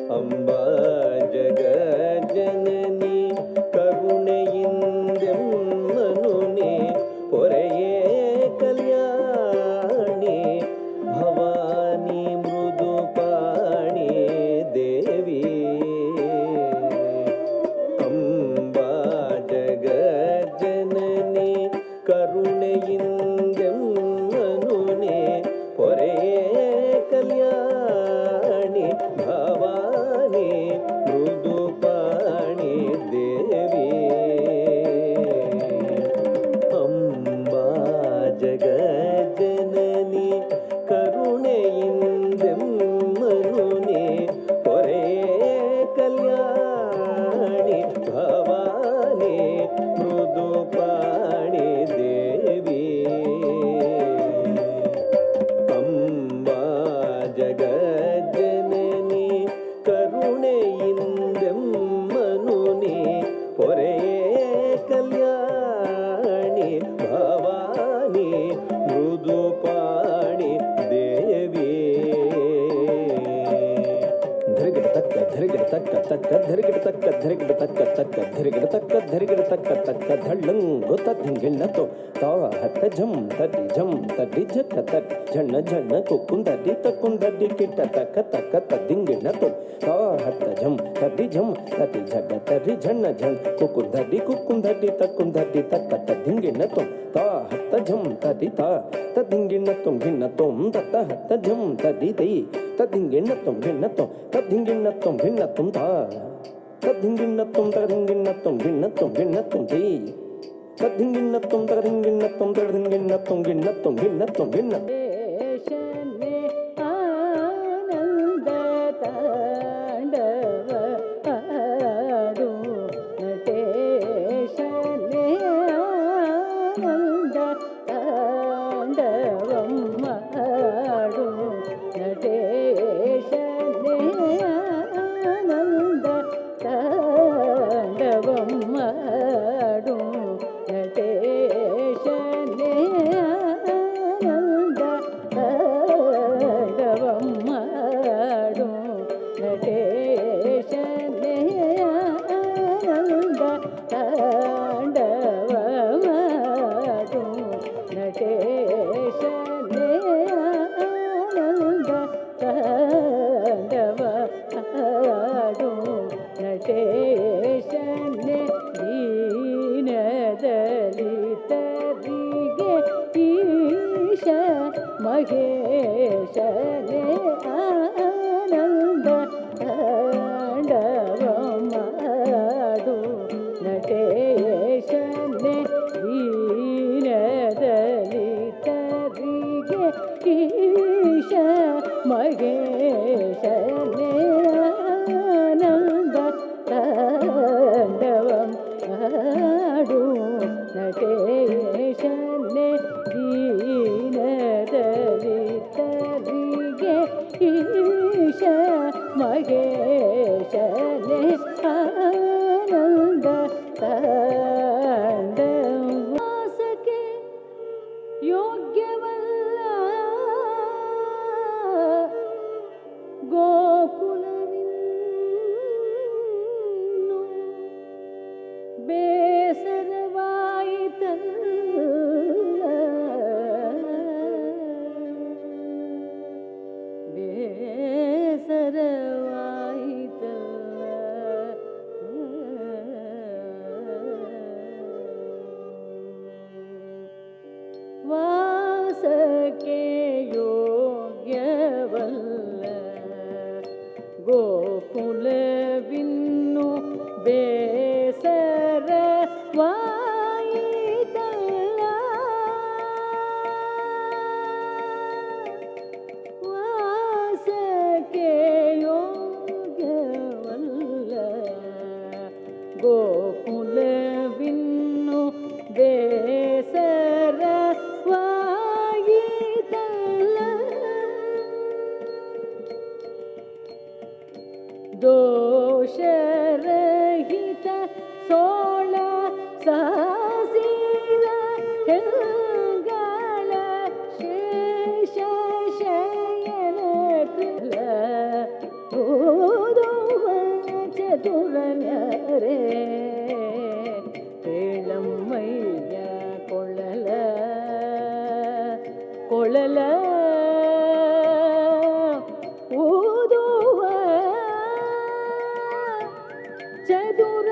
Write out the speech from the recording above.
ಅಂಬಾ ಜಗಜ್ಜನನಿ ಕರುಣೆಯಿಂದೆಮ್ಮನುನೆ ಪೊರೆಯೇ ಕಲ್ಯಾಣಿ ಭವಾನಿ ಮೃದುಪಾಣಿ ದೇವಿ ಅಂಬಾ ಜಗಜ್ಜನನಿ ಕರುಣೆಯಿಂದೆಮ್ಮನುನೆ ಪೊರೆಯೇ ಕಲ್ಯಾಣಿ ಭವಾನಿ ಮೃದುಪಾಣಿ ದೇವಿ ಅಂಬಾ ಜಗಜ್ಜನನಿ ಕರುಣೆಯಿಂದೆಮ್ಮನುನೆ ಪೊರೆಯೇ ಕಲ್ಯಾಣಿ ಭವಾನಿ ಮೃದುಪಾಣಿ ದೇವಿ ಅಂಬಾ ಜಗಜ್ಜನನಿ ಕರುಣೆಯಿಂದೆಮ್ಮನುನೆ ಪೊರೆಯೇ ಕಲ್ಯಾಣಿ ಭವಾನಿ ಮೃದುಪಾಣಿ ದೇವಿ ಧರಿಗಿಡ ತಕ್ಕ ಧರಿಗಿಡ ತಕ್ಕ ತಕ್ಕ ಧರಿಗಿಡ ತಕ್ಕ ಧರಿಗಿಡ ತಕ್ಕ ತಕ್ಕ ಧರಿಗಿಡ ತಕ್ಕ ಧರಿಗಿಡ ತಕ್ಕ ತಕ್ಕ ಧಳ್ಳಂಗು ತದ್ದಿಂಗಿಣ್ಣತ್ತು ತಾ ಹತ್ತ ಝಂ ತಡ್ಡಿ ಝಂ ತಡ್ಡಿ ಝಕ್ಕ ತಡ್ ಝಣ್ಣ ಝಣ್ಣ ಕುಕ್ಕುಂದಡ್ಡಿ ತಕ್ಕುಂದಡ್ಡಿ ಕಿಟ್ಟ ತಕ್ಕ ತಕ್ಕ ತದ್ದಿಂಗಿಣ್ಣತ್ತು ತಾ ಹತ್ತ ಝಂ ತಡ್ಡಿ ಝಂ ತಡ್ಡಿ ಝಗ್ಗ ತಡ್ಡಿ ಝಣ್ಣ ಝಣ್ ಕುಕ್ಕುಂದಡ್ಡಿ ತಕ್ಕುಂದಡ್ಡಿ ತಕ್ಕ ತದ್ದಿಂಗಿಣ್ಣತ್ತು ತಾ ಹತ್ತ ಝಂ ತಡ್ಡಿ ತಾ ತದ್ದಿಂಗಿಣ್ಣತ್ತುಂ ಭಿನ್ನತ್ತುಂ ತತ್ತ ಹತ್ತ ಝಂ ತಡ್ಡಿ ತೈ ತದ್ದಿಂಗಿಣ್ಣತ್ತುಂ ಭಿನ್ನತ್ತುಂ ತದ್ದಿಂಗಿಣ್ಣತ್ತುಂ ಭಿನ್ನತ್ತುಂ ತಾ ತದ್ದಿಂಗಿಣ್ಣತ್ತುಂ ತಗದಿಂಗಿಣ್ಣತ್ತುಂ ಭಿನ್ನತ್ತುಂ ಭಿನ್ನತ್ತುಂ ತೈ ತದ್ದಿಂಗಿಣ್ಣತ್ತುಂ ತಗದಿಂಗಿಣ್ಣತ್ತುಂ ತಗದಿಂಗಿಣ್ಣತ್ತುಂ ಗಿಣ್ಣತ್ತುಂ ಭಿನ್ನತ್ತುಂ ಭಿನ್ನ ಮಹೇಶನೇ ಆನಂದ ತಾಂಡವಮಾಡು ನಟೇಶನೇ ದೀನದಲಿತರಿಗೆ ಈಶ ಮಹೇಶನೇ ಆನಂದ ತಾಂಡವಂ ಆಡು ನಟೇಶನೇ ದೀನದಲಿತರಿಗೆ ಈಶ ಮಹೇಶನೇ ಆನಂದ ತಾಂಡವಾಸಕ್ಕೆ ಯೋಗ್ಯವಲ್ಲ ಗೋಕುಲವಿನ್ನು ಬೇಸರವಾಯಿತಲ್ಲ ವಾಸಕ್ಕೆ ಯೋಗ್ಯವಲ್ಲ ಗೋಕುಲವಿನ್ನು ಬೇಸರವಾಯಿತಲ್ಲ ವಾಸಕ್ಕೆ ಯೋಗ್ಯವಲ್ಲ ಗೋಕುಲವಿನ್ನು ಬೇಸರವಾಯಿತಲ್ಲ ದೋಷರಹಿತ ಸೋಳ ಸಾಸಿದ ಹೆಂಗಳ ಶೇಷ ಶಯನ ಕೃಲ ಓದೋ ಚತುರನ್ಯರೇ ಕೇಳಮ್ಮಯ್ಯ ಕೊಳಲ ಕೊಳಲ ಊದುವ ಚದುರ